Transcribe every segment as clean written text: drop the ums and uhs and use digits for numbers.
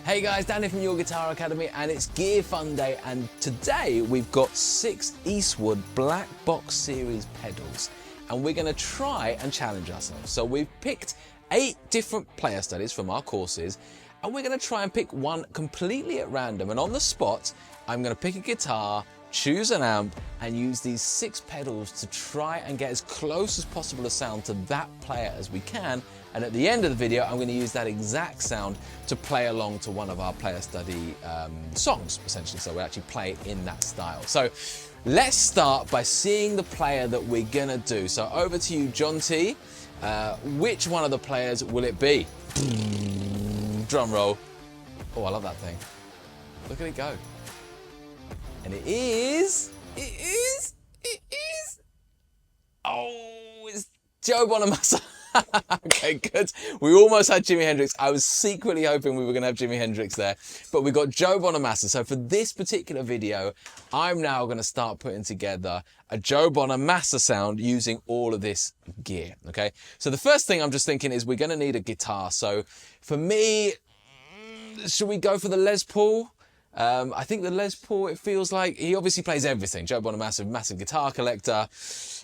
Hey guys, Danny from Your Guitar Academy, and it's Gear Fun Day, and today we've got 6 Eastwood Black Box Series pedals, and we're going to try and challenge ourselves. So we've picked 8 different player studies from our courses, and we're going to try and pick one completely at random, and on the spot I'm going to pick a guitar, choose an amp, and use these 6 pedals to try and get as close as possible a sound to that player as we can. And at the end of the video, I'm going to use that exact sound to play along to one of our player study songs, essentially. So we actually play in that style. So let's start by seeing the player that we're going to do. So over to you, John T. Which one of the players will it be? Drum roll. Oh, I love that thing. Look at it go. And it is, oh, it's Joe Bonamassa. Okay, good. We almost had Jimi Hendrix. I was secretly hoping we were going to have Jimi Hendrix there, but we got Joe Bonamassa. So for this particular video, I'm now going to start putting together a Joe Bonamassa sound using all of this gear, okay? So the first thing I'm just thinking is we're going to need a guitar. So for me, should we go for the Les Paul? I think the Les Paul, it feels like he obviously plays everything. Joe Bonamassa, massive guitar collector,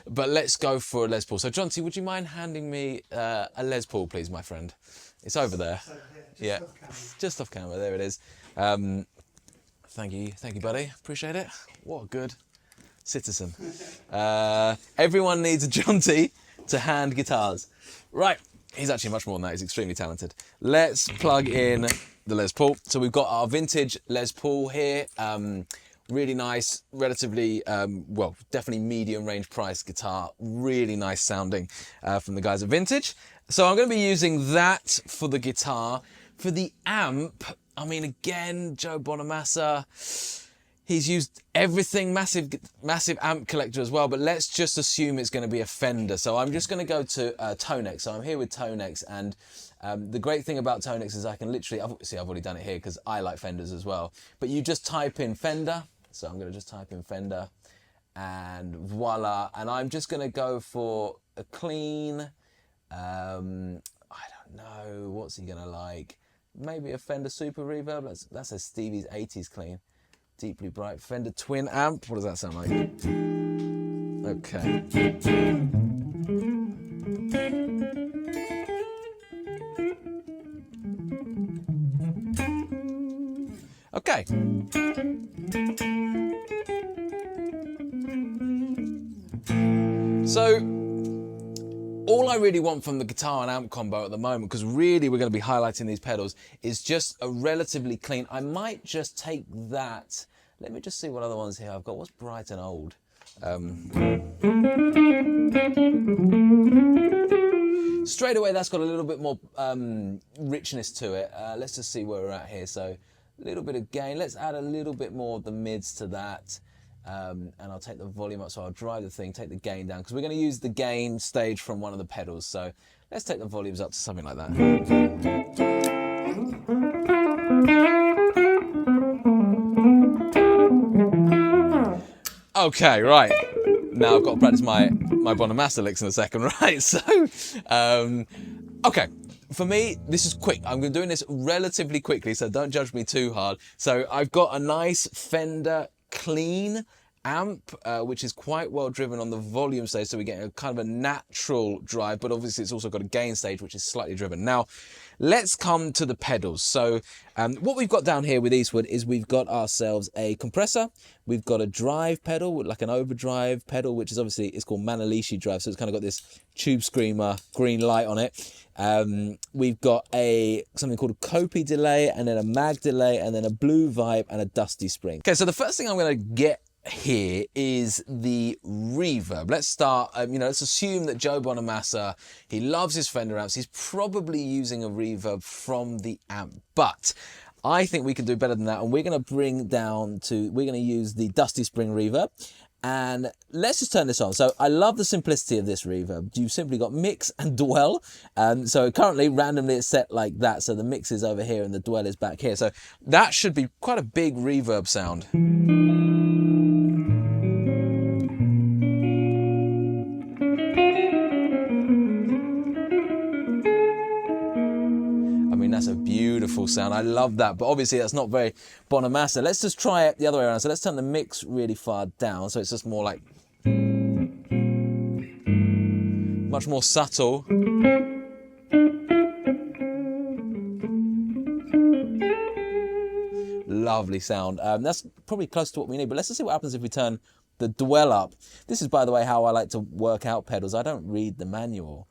but let's go for a Les Paul. So John T, would you mind handing me a Les Paul, please, my friend? It's over there. Yeah, just off camera. There it is. Thank you, buddy. Appreciate it. What a good citizen. Everyone needs a John T to hand guitars. Right, he's actually much more than that. He's extremely talented. Let's plug in the Les Paul. So we've got our vintage Les Paul here. Really nice, relatively, well, definitely medium range price guitar. Really nice sounding from the guys at Vintage. So I'm going to be using that for the guitar. For the amp, I mean, again, Joe Bonamassa, he's used everything, massive amp collector as well, but let's just assume it's going to be a Fender. So I'm just going to go to Tonex. So I'm here with Tonex, and the great thing about Tonex is I can literally, I've already done it here because I like Fenders as well, but you just type in Fender. So I'm going to just type in Fender and voila. And I'm just going to go for a clean, I don't know, what's he going to like? Maybe a Fender Super Reverb. That's a Stevie's 80s clean. Deeply bright Fender Twin amp. What does that sound like? Okay. Okay. So all I really want from the guitar and amp combo at the moment, because really we're going to be highlighting these pedals, is just a relatively clean. I might just take that. Let me just see what other ones here I've got. What's bright and old? Straight away, that's got a little bit more richness to it. Let's just see where we're at here. So a little bit of gain. Let's add a little bit more of the mids to that. And I'll take the volume up, so I'll drive the thing, take the gain down, because we're going to use the gain stage from one of the pedals. So let's take the volumes up to something like that. Okay, right. Now I've got to practice my Bonamassa licks in a second, right? So, okay. For me, this is quick. I'm doing this relatively quickly, so don't judge me too hard. So I've got a nice Fender clean amp, which is quite well driven on the volume stage, so we get a kind of a natural drive, but obviously it's also got a gain stage which is slightly driven. Now let's come to the pedals. So what we've got down here with Eastwood is we've got ourselves a compressor, we've got a drive pedal, like an overdrive pedal, which is obviously, it's called Manalishi drive, so it's kind of got this tube screamer green light on it. We've got something called a Copy delay, and then a mag delay, and then a blue vibe and a dusty spring. Okay, so the first thing I'm going to get here is the reverb. Let's start, let's assume that Joe Bonamassa, he loves his Fender amps. He's probably using a reverb from the amp, but I think we can do better than that, and we're going to use the Dusty Spring reverb. And let's just turn this on. So I love the simplicity of this reverb. You've simply got mix and dwell. So currently randomly it's set like that. So the mix is over here and the dwell is back here. So that should be quite a big reverb sound. beautiful sound. I love that. But obviously that's not very Bonamassa. Let's just try it the other way around. So let's turn the mix really far down. So it's just more like, much more subtle. Lovely sound. That's probably close to what we need. But let's just see what happens if we turn the dwell up. This is, by the way, how I like to work out pedals. I don't read the manual.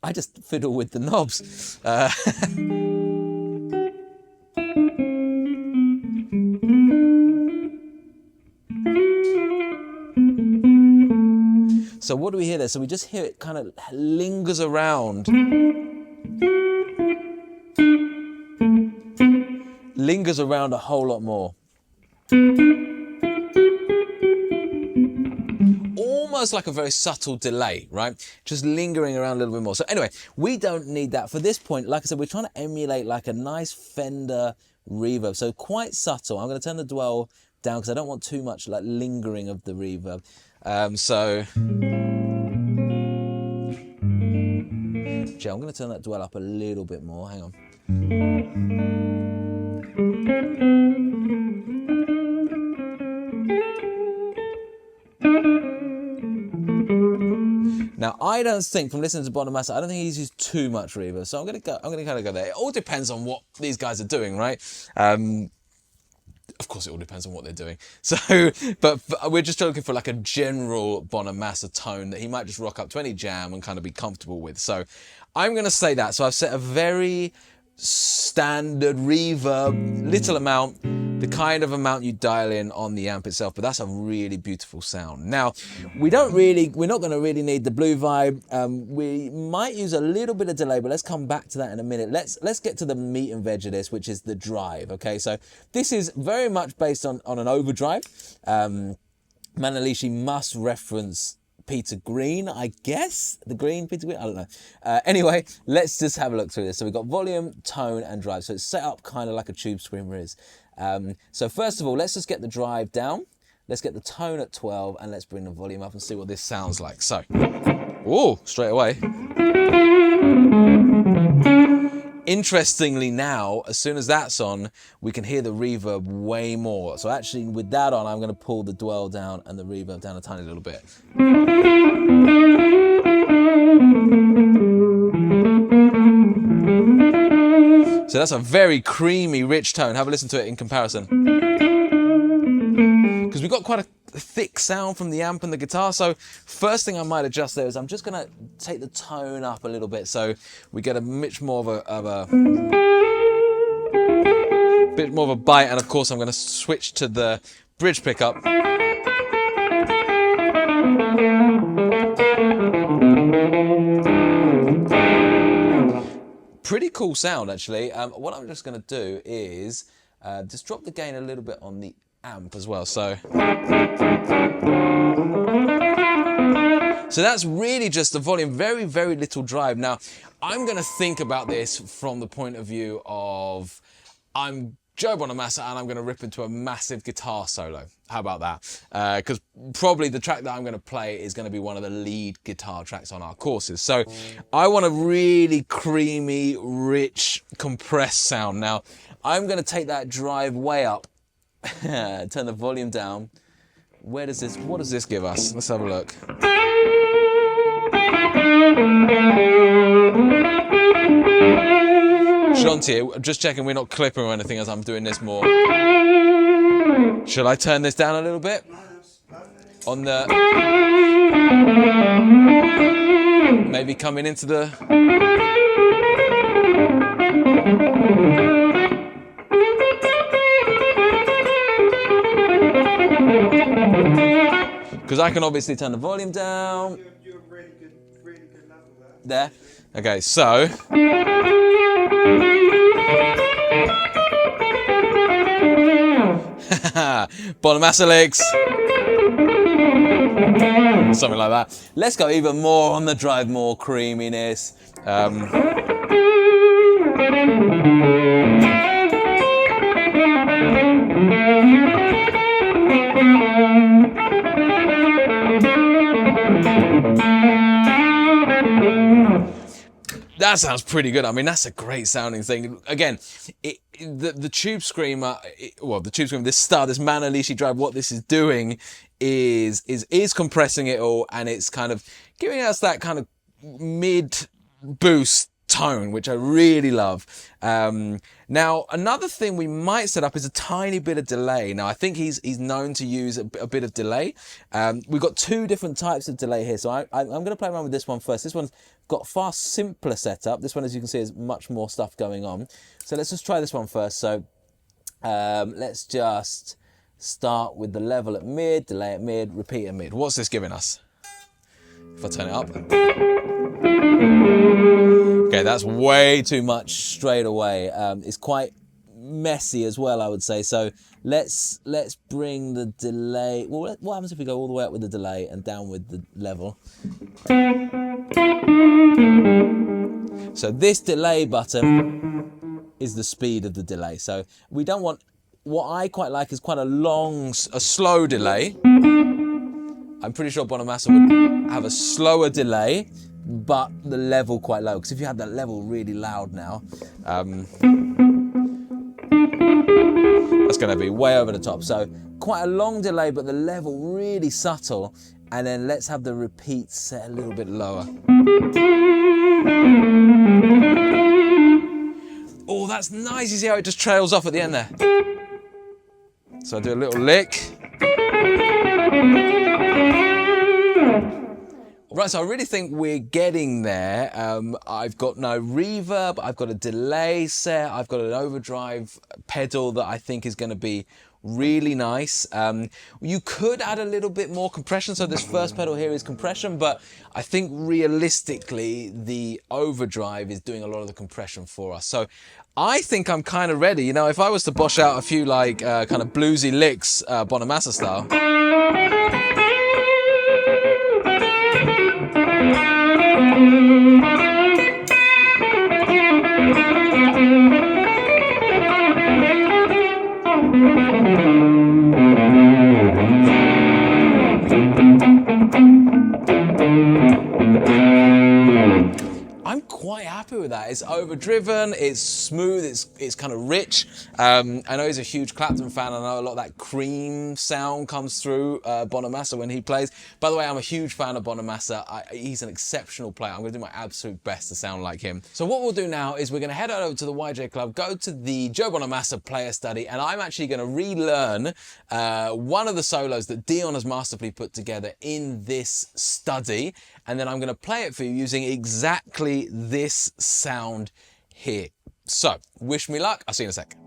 I just fiddle with the knobs. So what do we hear there? So we just hear it kind of lingers around. Lingers around a whole lot more. Almost like a very subtle delay, right? Just lingering around a little bit more. So anyway, we don't need that. For this point, like I said, we're trying to emulate like a nice Fender reverb. So quite subtle. I'm going to turn the dwell down because I don't want too much like lingering of the reverb. So I'm going to turn that dwell up a little bit more. Hang on. Now, I don't think, from listening to Bonamassa, I don't think he's used too much reverb. So I'm going to kind of go there. It all depends on what these guys are doing, right? Of course, it all depends on what they're doing. So, but we're just looking for like a general Bonamassa tone that he might just rock up to any jam and kind of be comfortable with. So I'm going to say that. So I've set a very standard reverb, little amount, the kind of amount you dial in on the amp itself, but that's a really beautiful sound. Now, we're not going to really need the blue vibe. We might use a little bit of delay, but let's come back to that in a minute. Let's get to the meat and veg of this, which is the drive, okay? So this is very much based on an overdrive. Manalishi must reference Peter Green, I guess. The Green, Peter Green, I don't know. Anyway, let's just have a look through this. So we've got volume, tone, and drive. So it's set up kind of like a tube screamer is. So first of all, let's just get the drive down. Let's get the tone at 12, and let's bring the volume up and see what this sounds like. So, oh, straight away. Interestingly now, as soon as that's on, we can hear the reverb way more. So actually with that on, I'm going to pull the dwell down and the reverb down a tiny little bit. So that's a very creamy, rich tone. Have a listen to it in comparison. Because we've got quite a thick sound from the amp and the guitar. So first thing I might adjust there is I'm just going to take the tone up a little bit so we get a much more of a bit more of a bite. And of course I'm going to switch to the bridge pickup. Pretty cool sound actually. What I'm just going to do is just drop the gain a little bit on the amp as well. So that's really just the volume, very, very little drive. Now, I'm going to think about this from the point of view of I'm Joe Bonamassa and I'm going to rip into a massive guitar solo. How about that? Because probably the track that I'm going to play is going to be one of the lead guitar tracks on our courses. So I want a really creamy, rich, compressed sound. Now, I'm going to take that drive way up. Turn the volume down. What does this give us? Let's have a look. Shanti, just checking we're not clipping or anything as I'm doing this more. Shall I turn this down a little bit? On the... Maybe coming into the... Because I can obviously turn the volume down. You're really good level There. there. Okay, so. Bonamassa licks. Something like that. Let's go even more on the drive, more creaminess. That sounds pretty good. I mean, that's a great sounding thing. Again, the Tube Screamer, the Tube Screamer, this Manalishi drive, what this is doing is compressing it all, and it's kind of giving us that kind of mid boost tone, which I really love. Now, another thing we might set up is a tiny bit of delay. Now, I think he's known to use a bit of delay. We've got two different types of delay here, so I'm going to play around with this one first. This one's got far simpler setup. This one, as you can see, has much more stuff going on. So let's just try this one first. So let's just start with the level at mid, delay at mid, repeat at mid. What's this giving us? If I turn it up. Okay, that's way too much straight away. It's quite messy as well, I would say. So let's bring the delay. Well, what happens if we go all the way up with the delay and down with the level? So this delay button is the speed of the delay. So we don't want, what I quite like is quite a slow delay. I'm pretty sure Bonamassa would have a slower delay, but the level quite low. Because if you had that level really loud now, that's going to be way over the top. So quite a long delay, but the level really subtle. And then let's have the repeat set a little bit lower. Oh, that's nice. You see how it just trails off at the end there? So I do a little lick. Right, so I really think we're getting there. I've got no reverb, I've got a delay set, I've got an overdrive pedal that I think is going to be really nice. You could add a little bit more compression, so this first pedal here is compression, but I think realistically the overdrive is doing a lot of the compression for us. So I think I'm kind of ready. You know, if I was to bosh out a few like kind of bluesy licks, Bonamassa style. I'm quite happy with that. It's overdriven, it's smooth, it's kind of rich. I know he's a huge Clapton fan. I know a lot of that cream sound comes through Bonamassa when he plays. By the way, I'm a huge fan of Bonamassa. He's an exceptional player. I'm going to do my absolute best to sound like him. So what we'll do now is we're going to head over to the YJ Club, go to the Joe Bonamassa player study, and I'm actually going to relearn one of the solos that Dion has masterfully put together in this study. And then I'm going to play it for you using exactly this sound here. So, wish me luck. I'll see you in a sec.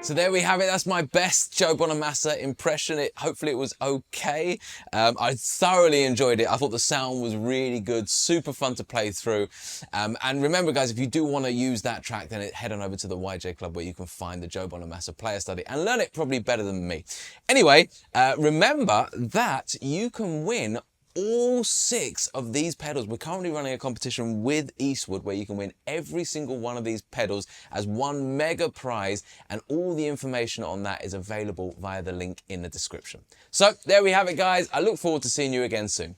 So there we have it. That's my best Joe Bonamassa impression. Hopefully it was okay. I thoroughly enjoyed it. I thought the sound was really good, super fun to play through. And remember, guys, if you do want to use that track, then head on over to the YJ Club where you can find the Joe Bonamassa player study and learn it probably better than me. Anyway, remember that you can win all 6 of these pedals. We're currently running a competition with Eastwood where you can win every single one of these pedals as one mega prize, and all the information on that is available via the link in the description. So there we have it, guys. I look forward to seeing you again soon.